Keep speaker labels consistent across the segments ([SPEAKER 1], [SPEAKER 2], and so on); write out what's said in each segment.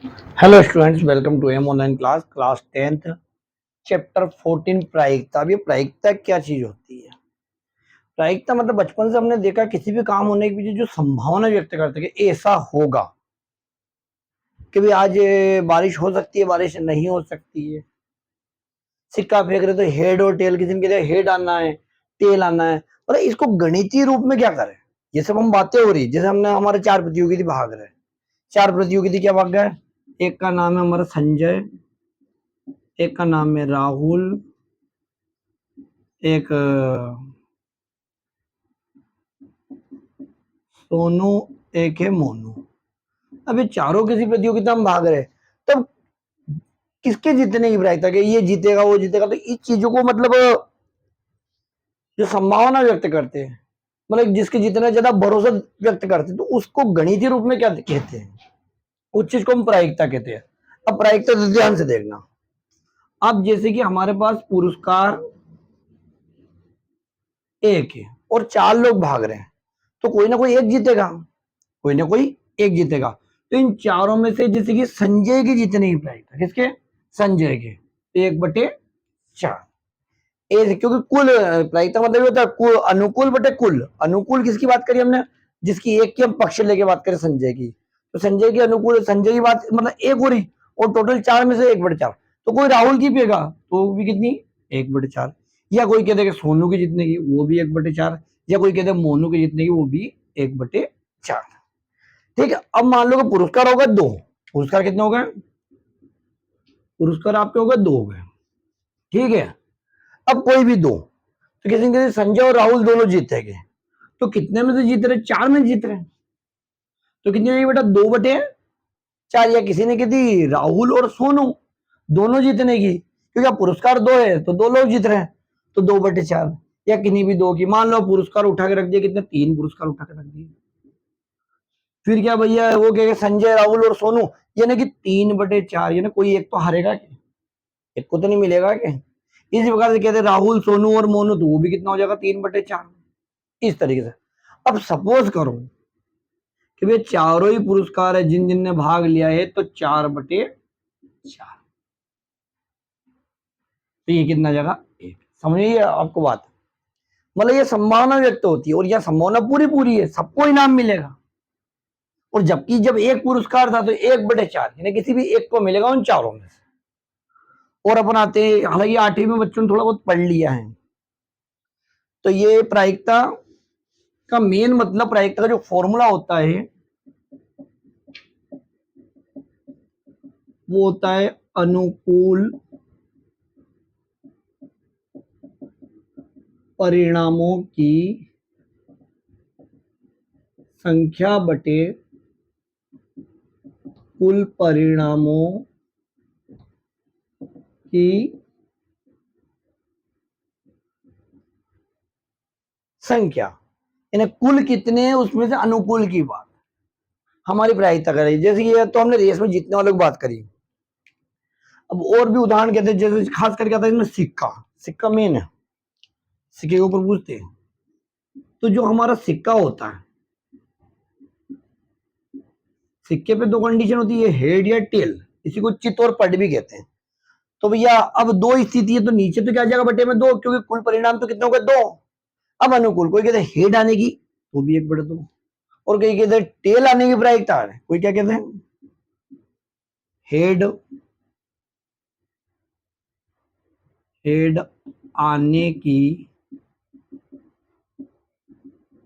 [SPEAKER 1] Hello students, welcome to M online class 10th chapter 14 प्रायिकता। अब ये प्रायिकता क्या चीज होती है? प्रायिकता मतलब बचपन से हमने देखा किसी भी काम होने के पीछे जो संभावना व्यक्त करते हैं कि ऐसा होगा, कि भाई आज बारिश हो सकती है, बारिश नहीं हो सकती है। सिक्का फेंक रहे तो हेड और टेल, किसी ने कहते हेड आना है, टेल आना है। और इसको गणितीय रूप में क्या करें? ये सब हम बातें हो रही, जैसे हमने हमारे 4 प्रतियोगी भाग रहे, 4 प्रतियोगी क्या भाग गए? एक का नाम है हमारा संजय, एक का नाम है राहुल, एक सोनू, एक है मोनू। अब ये चारों किसी प्रतियोगिता में भाग रहे, तब किसके जीतने की प्रायिकता है? ये जीतेगा, वो जीतेगा। तो इस चीजों को मतलब जो संभावना व्यक्त करते हैं, मतलब जिसके जीतने ज्यादा भरोसा व्यक्त करते हैं, तो उसको गणितीय रूप में क्या कहते हैं? उस चीज को हम प्रायिकता कहते हैं। अब प्रायिकता तो ध्यान से देखना। अब जैसे कि हमारे पास पुरस्कार एक है और 4 लोग भाग रहे हैं, तो कोई ना कोई एक जीतेगा, कोई ना कोई एक जीतेगा। तो इन चारों में से जैसे कि संजय की जीतने की प्रायिकता, किसके? संजय के 1/4। क्योंकि कुल प्रायिकता मतलब ये होता है कुल अनुकूल बटे कुल। अनुकूल किसकी बात करी हमने? जिसकी एक की हम पक्ष लेके बात करें, संजय की, तो संजय की अनुकूल, संजय की बात मतलब एक हो रही, और टोटल 4 में से 1/4। तो कोई राहुल की पिएगा तो भी कितनी? 1/4। या कोई कहते हैं सोनू की जीतने की, वो भी 1/4। या कोई कहते हैं मोनू की जीतने की, वो भी 1/4। ठीक है। अब मान लो कि पुरस्कार होगा 2। पुरस्कार कितने हो गए? पुरस्कार आपके हो गए 2 हो गए। ठीक है। अब कोई भी 2, तो किसी ने संजय और राहुल दोनों जीतेंगे, तो कितने में से जीत रहे? 4 में जीत रहे। तो कितने बेटा? 2/4। या किसी ने कही थी राहुल और सोनू दोनों जीतने की, क्योंकि अब पुरस्कार 2 है तो 2 लोग जीत रहे हैं, तो 2/4। या किन्हीं भी 2 की, मान लो पुरस्कार उठा के रख दिए, कितने? 3 पुरस्कार उठा के रख दिए। फिर क्या भैया, वो कहेगा संजय, राहुल और सोनू, यानी कि 3/4, यानी कोई एक तो हारेगा, एक को तो नहीं मिलेगा क्या? इसी प्रकार से कहते हैं राहुल, सोनू और मोनू, तो वो भी कितना हो जाएगा? 3/4। इस तरीके से। अब सपोज करो कि भाई चारों ही पुरस्कार है, जिन जिन ने भाग लिया है, तो 4/4, तो ये कितना जाएगा? 1। समझिए आपको बात, मतलब ये संभावना व्यक्त होती है, और यह संभावना पूरी पूरी है, सबको इनाम मिलेगा। और जबकि जब एक पुरस्कार था तो 1/4, यानी किसी भी एक को मिलेगा उन चारों में से। और अपन आते हैं, हालांकि 8वीं में बच्चों ने थोड़ा बहुत पढ़ लिया है, तो ये प्रायिकता का मेन मतलब, प्रायिकता का जो फॉर्मूला होता है वो होता है अनुकूल परिणामों की संख्या बटे कुल परिणामों की संख्या। यानी कुल कितने हैं उसमें से अनुकूल की बात हमारी प्रायिकता कर रही है। जैसे ये तो हमने रेस में जीतने वालों की बात करी। अब और भी उदाहरण कहते हैं, जैसे खास करके आता है इसमें सिक्का। सिक्का मेन है, सिक्के के ऊपर पूछते हैं। तो जो हमारा सिक्का होता है, सिक्के पे 2 कंडीशन होती है, हेड या टेल। इसी को चित और पट भी कहते हैं। तो भैया अब 2 स्थिति है, तो नीचे तो क्या जाएगा? बटे में 2, क्योंकि कुल परिणाम तो कितने हो गए? 2। अब अनुकूल, कोई कहते हैं हेड आने की, तो भी 1/2। और कोई कहते हैं टेल आने की प्रायिकता है, कोई क्या कहते हैं? हेड, हेड आने की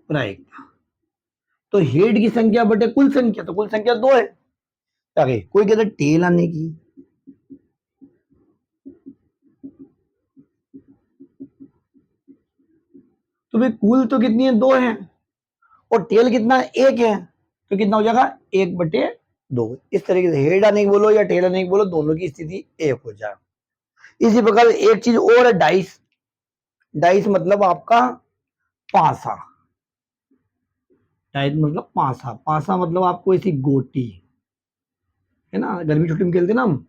[SPEAKER 1] प्रायिकता। तो हेड की संख्या बटे कुल संख्या, तो कुल संख्या 2 है। आगे कोई कहते हैं टेल आने की, तो भाई कुल तो कितनी है? 2 है, और टेल कितना? 1 है, तो कितना हो जाएगा? 1/2। इस तरीके से हेड आने की बोलो या टेल आने की बोलो, दोनों की स्थिति 1 हो जाए। इसी प्रकार एक चीज और है, डाइस। डाइस मतलब आपका पासा। डाइस मतलब पासा। पासा मतलब आपको ऐसी गोटी, है ना, गर्मी छुट्टी में खेलते ना हम,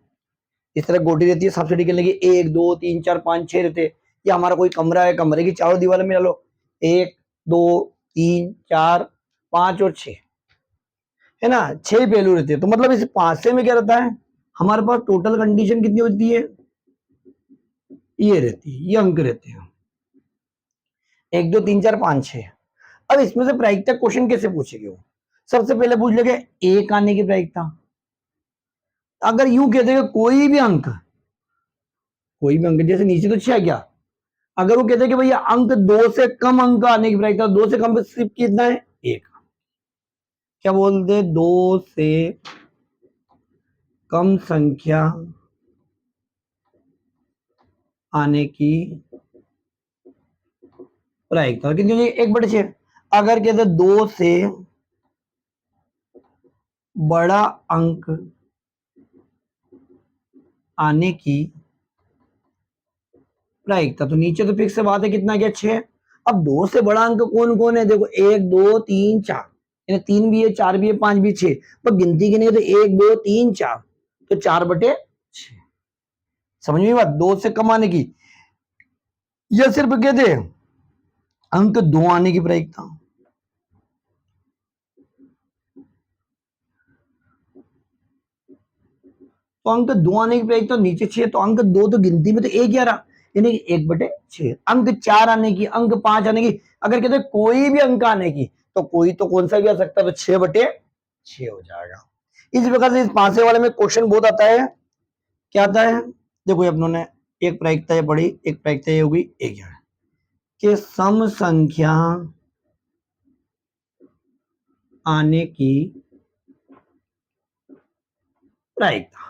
[SPEAKER 1] इस तरह गोटी रहती है, सबसिडी खेलने की, 1 2 3 4 5 6 रहते। या हमारा कोई कमरा है, कमरे की चारों दीवारों में लो 1 2 3 4 5 और 6, है ना, 6 पहलू रहते हैं। तो मतलब इस पांचे में क्या रहता है, हमारे पास टोटल कंडीशन कितनी होती है, ये रहती है, ये अंक रहते हैं 1 2 3 4 5 6। अब इसमें से प्रायिकता क्वेश्चन कैसे पूछेगी वो, सबसे पहले पूछ लेंगे एक आने की प्रायिकता। अगर यूं कहते हैं कोई भी अंक, जैसे नीचे तो 6 क्या, अगर वो कहते हैं कि भैया अंक 2 से कम अंक आने की प्रायिकता, 2 से कम सिर्फ कितना है, 1। क्या बोलते, 2 से कम संख्या आने की प्रायिकता कितनी हो जाएगी, 1/6। अगर कहते 2 से बड़ा अंक आने की प्रायिकता, तो नीचे तो फिक्स बात है कितना गया, 6। अब 2 से बड़ा अंक कौन कौन है, देखो 1 2 3 4, यानी 3 भी है, 4 भी है, 5 भी, 6। पर गिनती गिनेंगे तो 1 2 3 4, तो 4/6। समझ में बात, 2 से कम आने की, यह सिर्फ कहते हैं अंक 2 आने की प्रायिकता। तो अंक 2 आने की प्रायिकता नीचे 6, तो अंक 2 तो गिनती में तो 1 ही आ रहा, यानी 1/6। अंक 4 आने की, अंक 5 आने की, अगर कहते कोई भी अंक आने की, तो कोई तो कौन सा भी आ सकता है, तो 6/6 हो जाएगा। इस प्रकार से इस पांचे वाले में क्वेश्चन बहुत आता है। क्या आता है, देखो अपनों ने एक प्रायिकता पढ़ी, एक प्रायिकता ये होगी, एक है कि सम संख्या आने की प्रायिकता।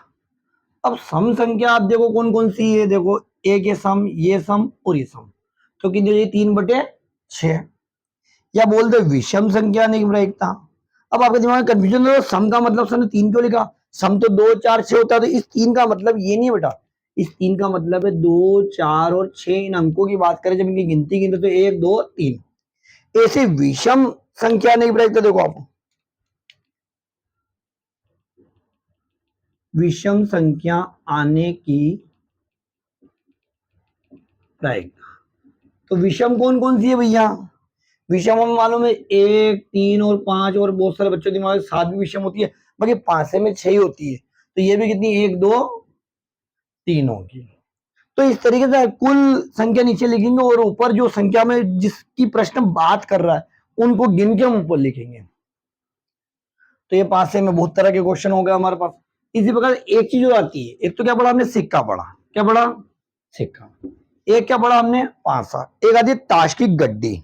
[SPEAKER 1] अब सम संख्या आप देखो कौन कौन सी है, देखो एक ये सम, ये सम और ये सम, तो कितनी हो जाएगी, 3/6। या बोल दो विषम संख्या आने की प्रायिकता। अब आपके दिमाग में कंफ्यूजन हो, सम का मतलब सर ने 3 क्यों लिखा, सम तो 2 4 6 होता है, तो इस 3 का मतलब ये नहीं है बेटा, इस 3 का मतलब है 2 4 और 6, इन अंकों की बात करें जब इनकी गिनती गिनते तो 1 2 3। ऐसे विषम संख्या आने की प्रायिकता देखो आप, विषम संख्या आने की प्रायिकता। तो विषम कौन कौन सी है भैया, विषम हमें मालूम है 1 3 और 5, और बहुत सारे बच्चों के दिमाग में 7 भी विषम होती है, बाकी 5 में 6 ही होती है, तो ये भी कितनी 1 2 3 होगी। तो इस तरीके से कुल संख्या नीचे लिखेंगे और ऊपर जो संख्या में जिसकी प्रश्न बात कर रहा है उनको गिन के हम ऊपर लिखेंगे। तो ये 5 से में बहुत तरह के क्वेश्चन हो गए हमारे पास। इसी प्रकार एक चीज और आती है, एक तो क्या पढ़ा हमने, सिक्का पढ़ा, क्या पढ़ा, सिक्का। एक क्या पढ़ा हमने, पासा। एक आती है ताश की गड्डी,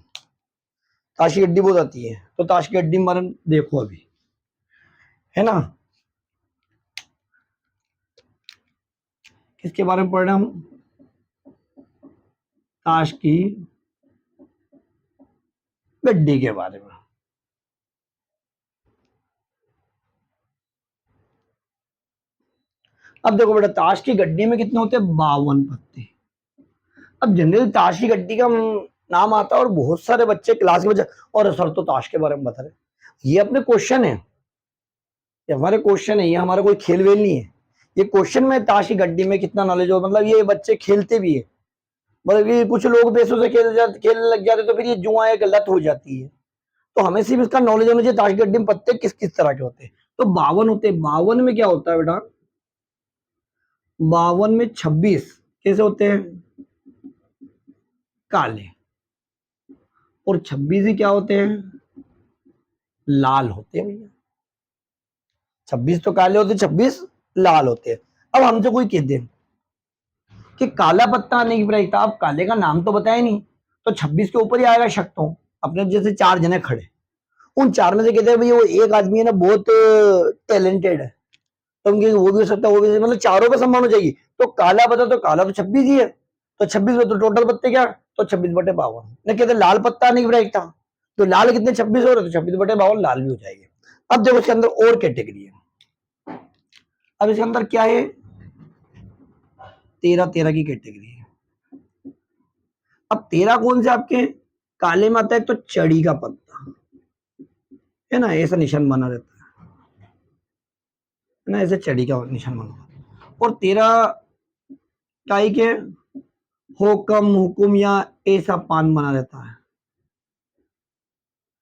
[SPEAKER 1] ताश की गड्डी बहुत आती है, तो ताश की गड्डी में देखो अभी, है ना, किसके बारे में पढ़ रहे हैं हम, ताश की गड्डी के बारे में। अब देखो बेटा ताश की गड्डी में कितने होते हैं, 52 पत्ते। अब जनरली ताश की गड्डी का नाम आता है और बहुत सारे बच्चे क्लास के बच्चे, और सर तो ताश के बारे में बता रहे। ये अपने क्वेश्चन है, ये हमारे क्वेश्चन है, ये हमारा कोई खेल वेल नहीं है। ये क्वेश्चन में ताश की गड्डी में कितना नॉलेज हो, मतलब ये बच्चे खेलते भी है, मतलब ये कुछ लोग पैसों से खेलने लग जाते, तो फिर ये जुआ एक लत हो जाती है। तो हमें सिर्फ इसका नॉलेज होना चाहिए ताश की गड्डी में पत्ते किस किस तरह के होते हैं। तो 52 होते हैं, 52 में क्या होता है बेटा, 52 में 26 कैसे होते हैं, काले, और 26 ही क्या होते हैं, लाल होते हैं भैया। 26 तो काले होते, 26 लाल होते हैं। अब हमसे कोई कह दे कि काला पत्ता आने की प्रायिकता, अब काले का नाम तो बताया नहीं, तो 26 के ऊपर ही आएगा शक तो। अपने जैसे 4 जने खड़े, उन 4 में से कहते हैं भाई वो एक आदमी है ना बहुत टैलेंटेड है, तो उनके वो भी हो सकता है, वो भी, मतलब चारों का सम्मान हो जाएगी। तो काला पत्ता, तो काला तो 26 ही है, तो 26 में तो टोटल पत्ते क्या, तो 26/52। नहीं कहते लाल पत्ता आने की प्रायिकता, तो लाल कितने 26 हो रहे, तो 26/52 लाल भी हो जाएंगे। अब देखो इसके अंदर और कैटेगरी है, अब इसके अंदर क्या है, 13 13 की कैटेगरी है। अब 13 कौन से आपके, काले में आता है तो चढ़ी का पत्ता, है ना, ऐसा निशान बना रहता है ना, ऐसे चढ़ी का निशान बना, और 13 काई के हुक्म हुकुम या ऐसा पान बना रहता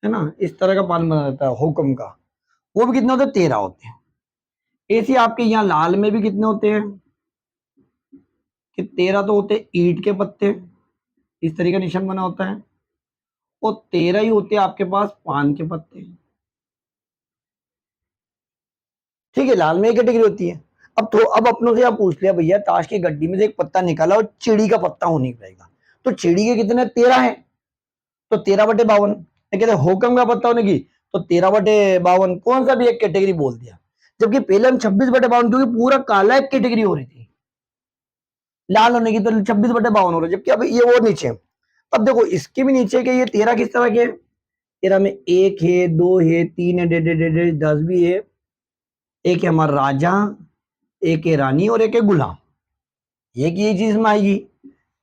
[SPEAKER 1] है ना, इस तरह का पान बना रहता है हुक्म का। वो भी कितने होते हैं, 13 होते हैं। ऐसे आपके यहाँ लाल में भी कितने होते हैं कि 13 तो होते हैं ईंट के पत्ते, इस तरीके का निशान बना होता है, और 13 ही होते हैं आपके पास पान के पत्ते। ठीक है, लाल में एक कैटेगरी होती है। अब अपनों से आप पूछ लिया भैया ताश की गड्डी में से एक पत्ता निकाला और चिड़ी का पत्ता होने पड़ेगा, तो चिड़ी के कितने, 13 है, तो 13/52। कहते होकम का पत्ता होने की, तो 13/52, कौन सा भी एक कैटेगरी बोल दिया। जबकि पहले हम 26/52, क्योंकि पूरा काला एक कैटेगरी हो रही थी, लाल होने की तो 26/52 हो रहा है, जबकि अब ये वो नीचे। अब देखो इसके भी नीचे के ये 13 किस तरह के, 13 में 1 है, 2 है, 3 है, 1.5 10 भी है, एक है हमारा राजा, एक है रानी और एक है गुलाम। एक ये चीज में आएगी,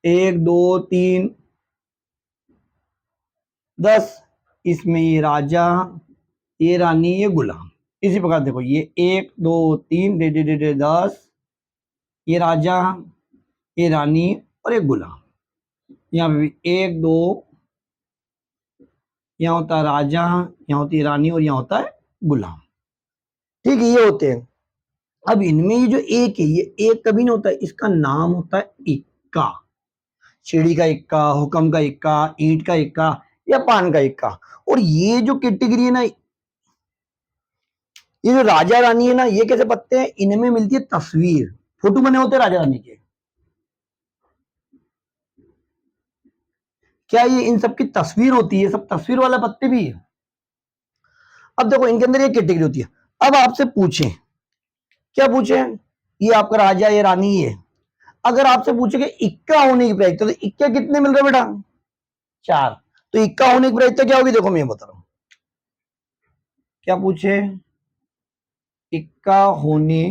[SPEAKER 1] 1 2 3 10, इसमें ये राजा, ये रानी, ये गुलाम। इसी प्रकार देखो ये 1 2 3 10, ये राजा, ये रानी और ये गुलाम। यहाँ पे भी 1 2, यहाँ होता है राजा, यहाँ होती है रानी और यहाँ होता है गुलाम। ठीक है, ये होते हैं। अब इनमें ये जो एक है, ये एक कभी नहीं होता है, इसका नाम होता है इक्का। चिड़ी का इक्का, हुक्म का इक्का, ईंट का इक्का या पान का इक्का। और ये जो कैटेगरी है ना, ये जो राजा रानी है ना, ये कैसे पत्ते हैं, इनमें मिलती है तस्वीर, फोटो बने होते हैं राजा रानी के। क्या ये इन सब की तस्वीर होती है, सब तस्वीर वाले पत्ते भी है। अब देखो इनके अंदर ये कैटेगरी होती है। अब आपसे पूछें, क्या पूछे, ये आपका राजा, ये रानी है, अगर आपसे पूछे कि इक्का होने की प्रायिकता, तो इक्का कितने मिल रहे बेटा, 4। तो इक्का होने की प्रायिकता क्या होगी, देखो मैं बता रहा हूं। क्या पूछे, इक्का होने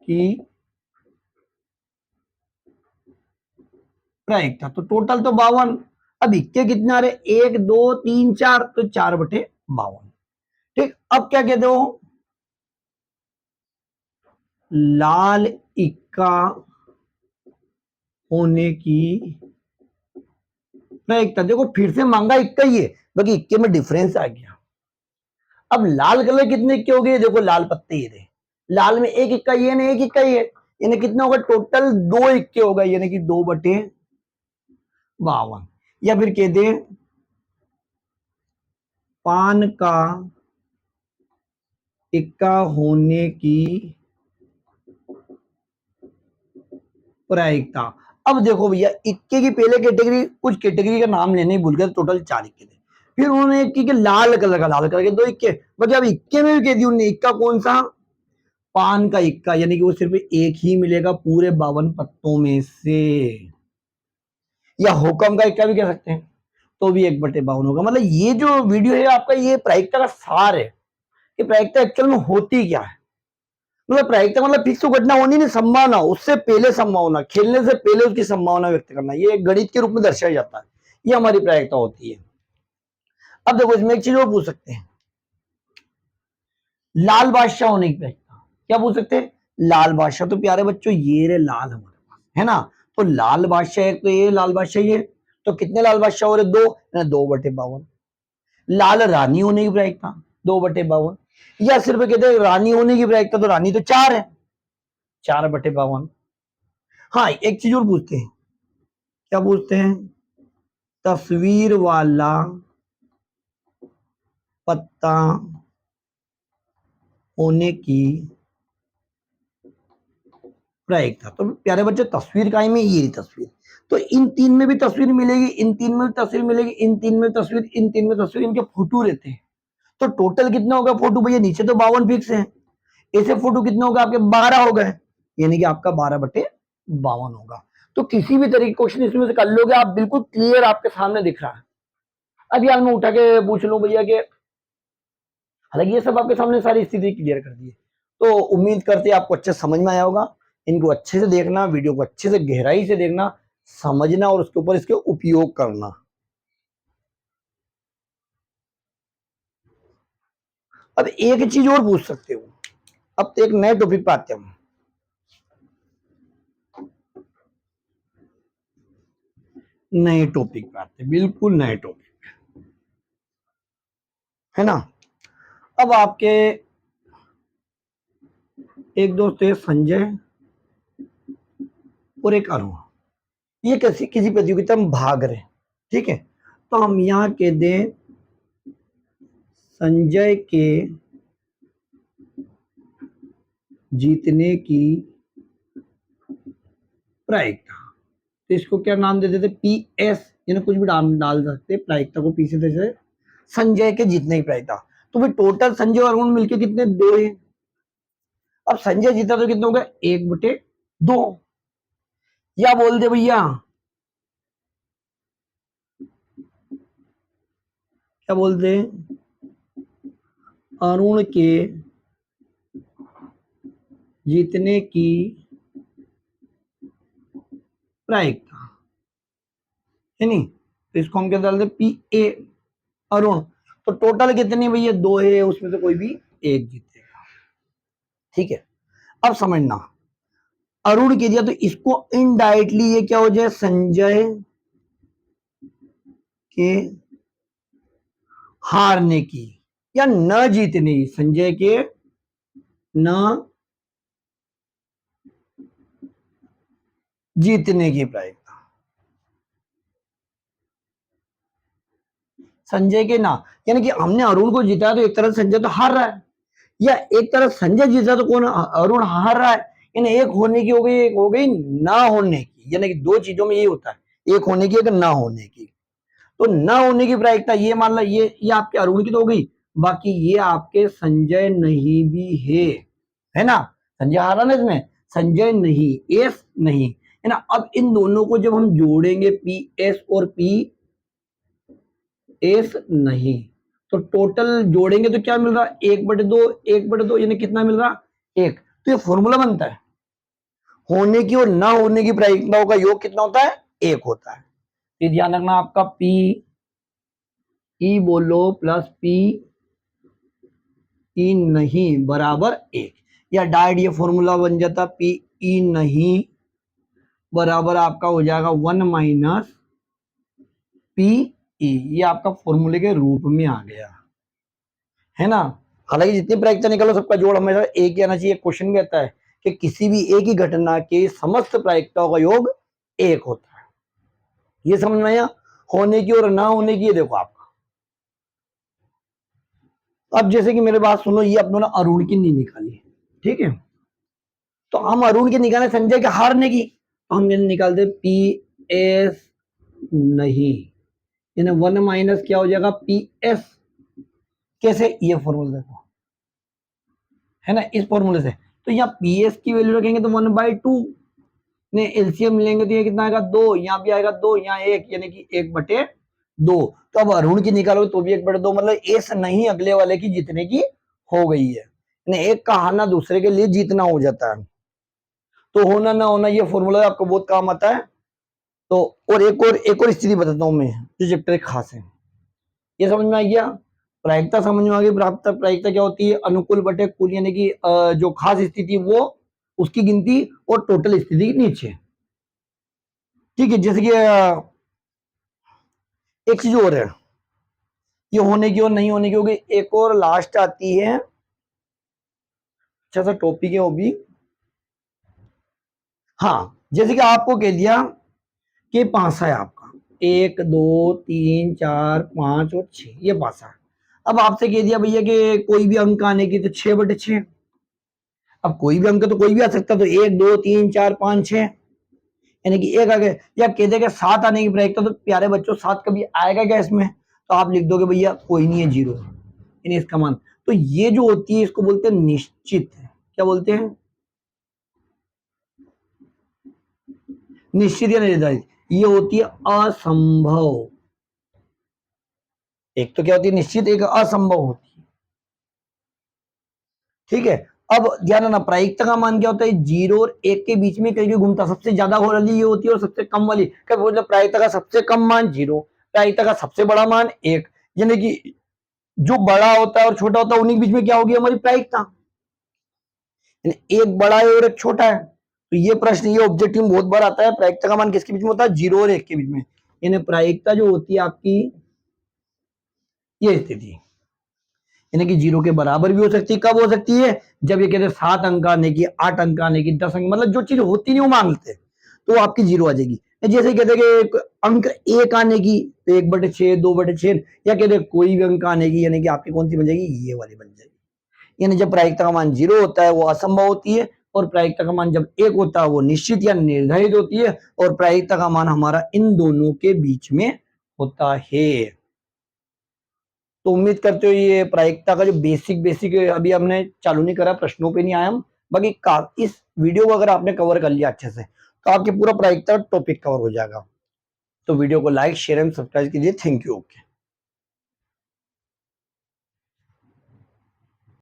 [SPEAKER 1] की प्रायिकता, तो टोटल तो 52। अब इक्के कितने आ रहे, 1 2 3 4, तो 4/52। ठीक, अब क्या कहते हो, लाल इक्का होने की प्रायिकता, देखो फिर से मांगा इक्का ही है, बाकी इक्के में डिफरेंस आ गया। अब लाल कलर कितने इक्के हो गए, देखो लाल पत्ते ही रहे, लाल में एक इक्का ये ना, एक इक्का ये, यानी कितना होगा, टोटल 2 इक्के होगा, यानी कि 2/52। या फिर कह दे पान का इक्का होने की प्रायिकता। अब देखो भैया इक्के की पहले कैटेगरी, कुछ कैटेगरी का नाम लेने ही भूल गए, टोटल 4 इक्के थे। फिर उन्होंने एक की लाल कलर का, लाल कलर के 2 इक्के, बाकी अब इक्के में भी कह दी उन्होंने, इक्का कौन सा, पान का इक्का, यानी कि वो सिर्फ एक ही मिलेगा पूरे 52 पत्तों में से। या हुक्म का इक्का भी कह सकते हैं, तो भी 1/52 होगा। मतलब ये जो वीडियो है आपका, ये प्रायिकता का सार है कि प्रायिकता एक्चुअल में होती क्या है। मतलब प्रायिकता मतलब फिक्स घटना होनी नहीं, संभावना, उससे पहले संभावना, खेलने से पहले उसकी संभावना व्यक्त करना, ये गणित के रूप में दर्शाया जाता है, ये हमारी प्रायिकता होती है। अब देखो इसमें एक चीज और पूछ सकते हैं, लाल बादशाह होने की प्रायिकता। क्या पूछ सकते हैं, लाल बादशाह, तो प्यारे बच्चों ये रे लाल हमारे पास है ना, तो लाल बादशाह एक, तो ये लाल बादशाह ये, तो कितने लाल बादशाह हो रहे, 2, 2/52। लाल रानी होने की प्रायिकता 2/52, या सिर्फ कहते हैं रानी होने की प्रायिकता, तो रानी तो 4 है, 4/52। हाँ एक चीज और पूछते हैं, क्या पूछते हैं, तस्वीर वाला पत्ता होने की प्रायिकता। तो प्यारे बच्चे तस्वीर का ही में ये तस्वीर, तो इन 3 में भी तस्वीर मिलेगी, इन 3 में भी तस्वीर मिलेगी, इन 3 में तस्वीर, इन 3 में तस्वीर, इनके फोटो रहते हैं। तो टोटल कितना होगा फोटो भैया, नीचे तो 52 फिक्स है, ऐसे फोटो कितने होगा आपके, 12 हो गए, यानी कि आपका 12/52 होगा। तो किसी भी तरीके क्वेश्चन इसमें से कर लोगे आप, बिल्कुल क्लियर आपके सामने दिख रहा है। अब यार मैं उठा के पूछ लूं भैया के, हालांकि ये सब आपके सामने सारी स्थिति क्लियर कर दी है, तो उम्मीद करते हैं आपको अच्छे समझ में आया होगा। इनको अच्छे से देखना, वीडियो को अच्छे से गहराई से देखना, समझना और उसके ऊपर इसके उपयोग करना। अब एक चीज और पूछ सकते हो, अब तो एक नए टॉपिक पे आते हैं हम, नए टॉपिक पे आते हैं, बिल्कुल नए टॉपिक, है ना। अब आपके एक दोस्त है संजय और एक अरुण, ये किसी किसी प्रतियोगिता में भाग रहे हैं, ठीक है। तो हम यहाँ कह दें संजय के जीतने की प्रायिकता, तो इसको क्या नाम दे देते, पी एस, यानी कुछ भी नाम डाल सकते, प्रायिकता को पी से जैसे संजय के जीतने की प्रायिकता। तो भाई टोटल संजय और अरुण मिलके कितने, 2 है। अब संजय जीता तो कितना हो गया, 1/2। या बोल दे भैया, क्या बोलते हैं, अरुण के जीतने की प्रायिकता है नहीं, तो इसको हम क्या डालते, पी ए अरुण। तो टोटल कितनी भैया, 2 है, उसमें से कोई भी एक जीतेगा, ठीक है। अब समझना, अरुण के दिया तो इसको इनडायरेक्टली ये क्या हो जाए, संजय के हारने की या न जीतने की, संजय के न जीतने की प्रायिकता, संजय के ना, यानी कि हमने अरुण को जीता तो एक तरह संजय तो हार रहा है, या एक तरह संजय जीता तो कौन, अरुण हार रहा है। यानी एक होने की हो गई, एक हो गई ना होने की, यानी कि दो चीजों में ये होता है, एक होने की, एक ना होने की। तो ना होने की प्रायिकता ये मान लो, ये आपके अरुण की तो हो गई, बाकी ये आपके संजय नहीं भी है ना, संजय हारा ना इसमें, संजय नहीं, एस नहीं, है ना। अब इन दोनों को जब हम जोड़ेंगे, पी एस और पी एस नहीं, तो टोटल जोड़ेंगे तो क्या मिल रहा है, 1/2, 1/2, यानी कितना मिल रहा, 1। तो ये फॉर्मूला बनता है, होने की और ना होने की प्रायिकताओं का योग कितना होता है, 1 होता है। ये ध्यान रखना, आपका पी ई बोलो प्लस पी ई नहीं बराबर 1, या डायरेक्ट ये फॉर्मूला बन जाता, पी ई नहीं बराबर आपका हो जाएगा 1 माइनस पी ई, ये आपका फॉर्मूले के रूप में आ गया, है ना। हालांकि जितनी प्रायिकता निकालो सबका जोड़ हमेशा एक ही आना चाहिए। क्वेश्चन में आता है कि किसी भी एक ही घटना के समस्त प्रायिकताओं का योग 1 होता है, ये समझ में आया, होने की और ना होने की। ये देखो आपका, अब जैसे कि मेरे बात सुनो, ये अपनों ने अरुण की नहीं निकाली, ठीक है, तो हम अरुण की निकाले संजय के हारने की, तो हम निकालते पी एस नहीं, यानी 1 माइनस क्या हो जाएगा, पी एस। कैसे, ये फॉर्मूला देखो, है ना, इस फॉर्मूले से। तो यहाँ पी एस की वैल्यू रखेंगे तो 1/2 ने एलसीएम लेंगे तो ये कितना आएगा, 2, यहाँ भी आएगा 2, यहाँ 1, यानी कि 1/2। तो अब अरुण की निकालोगे तो भी 1/2, मतलब एस नहीं अगले वाले की जीतने की हो गई है, यानी एक का हारना दूसरे के लिए जीतना हो जाता है। तो होना ना होना, ये फॉर्मूला आपको बहुत काम आता है। तो और एक और स्थिति बताता हूं मैं, जो चैप्टर खास है, ये समझ में आ गया, प्रायिकता समझ में आ गई। प्रायिकता क्या होती है, अनुकूल बटे कुल, यानी कि जो खास स्थिति वो उसकी गिनती और टोटल स्थिति नीचे, ठीक है। जैसे कि एक चीज और है, ये होने की और नहीं होने की हो गई, एक और लास्ट आती है, अच्छा सा टॉपिक है वो भी। हाँ, जैसे कि आपको कह दिया कि पासा है आपका, 1 2 3 4 5 और 6, ये पासा है। अब आपसे कह दिया भैया कि कोई भी अंक आने की, तो 6/6। अब कोई भी अंक तो कोई भी आ सकता, तो 1 2 3 4 5 6, यानी कि एक आ गए। या कह देगा 7 आने की प्रायिकता, तो प्यारे बच्चों 7 कभी आएगा क्या इसमें, तो आप लिख दोगे भैया कोई नहीं है, 0, यानी इसका मान। तो ये जो होती है इसको बोलते हैं निश्चित, क्या बोलते हैं, निश्चित या निर्धारित। ये होती है असंभव, एक तो क्या होती है निश्चित, एक असंभव होती है, ठीक है। अब ध्यान रखना, प्रायिकता का मान क्या होता है, 0 और 1 के बीच में कहीं घूमता, सबसे ज्यादा वाली ये होती है और सबसे कम वाली, क्या बोलते, प्रायिकता का सबसे कम मान 0, प्रायिकता का सबसे बड़ा मान 1, यानी कि जो बड़ा होता है और छोटा होता है उन्हीं के बीच में क्या होगी हमारी प्रायिकता, एक बड़ा है और एक छोटा है। तो ये प्रश्न, ये ऑब्जेक्टिव बहुत बार आता है, प्रायिकता का मान किसके बीच में होता है, 0 और 1 के बीच में, यानी प्रायिकता जो होती है आपकी, ये स्थिति, यानी कि 0 के बराबर भी हो सकती है। कब हो सकती है? जब ये कहते हैं 7 अंक आने की, 8 अंक आने की, 10 अंक, मतलब जो चीज होती नहीं वो मांगते, तो आपकी 0 आ जाएगी। जैसे कहते हैं कि एक अंक 1 आने की, तो 1/6, 2/6, या कहते हैं कोई भी अंक आने की, यानी कि आपकी कौन सी बन जाएगी? ये वाली बन जाएगी। यानी जब प्रायिकता का मान 0 होता है वो असंभव होती है, और प्रायिकता का मान जब 1 होता है वो निश्चित या निर्धारित होती है, और प्रायिकता का मान हमारा इन दोनों के बीच में होता है। तो उम्मीद करते हो ये प्रायिकता का जो बेसिक बेसिक अभी हमने चालू नहीं करा, प्रश्नों पे नहीं आया हम, बाकी इस वीडियो को अगर आपने कवर कर लिया अच्छे से तो आपके पूरा प्रायिकता टॉपिक कवर हो जाएगा। तो वीडियो को लाइक, शेयर एंड सब्सक्राइब कीजिए। Thank you. ओके।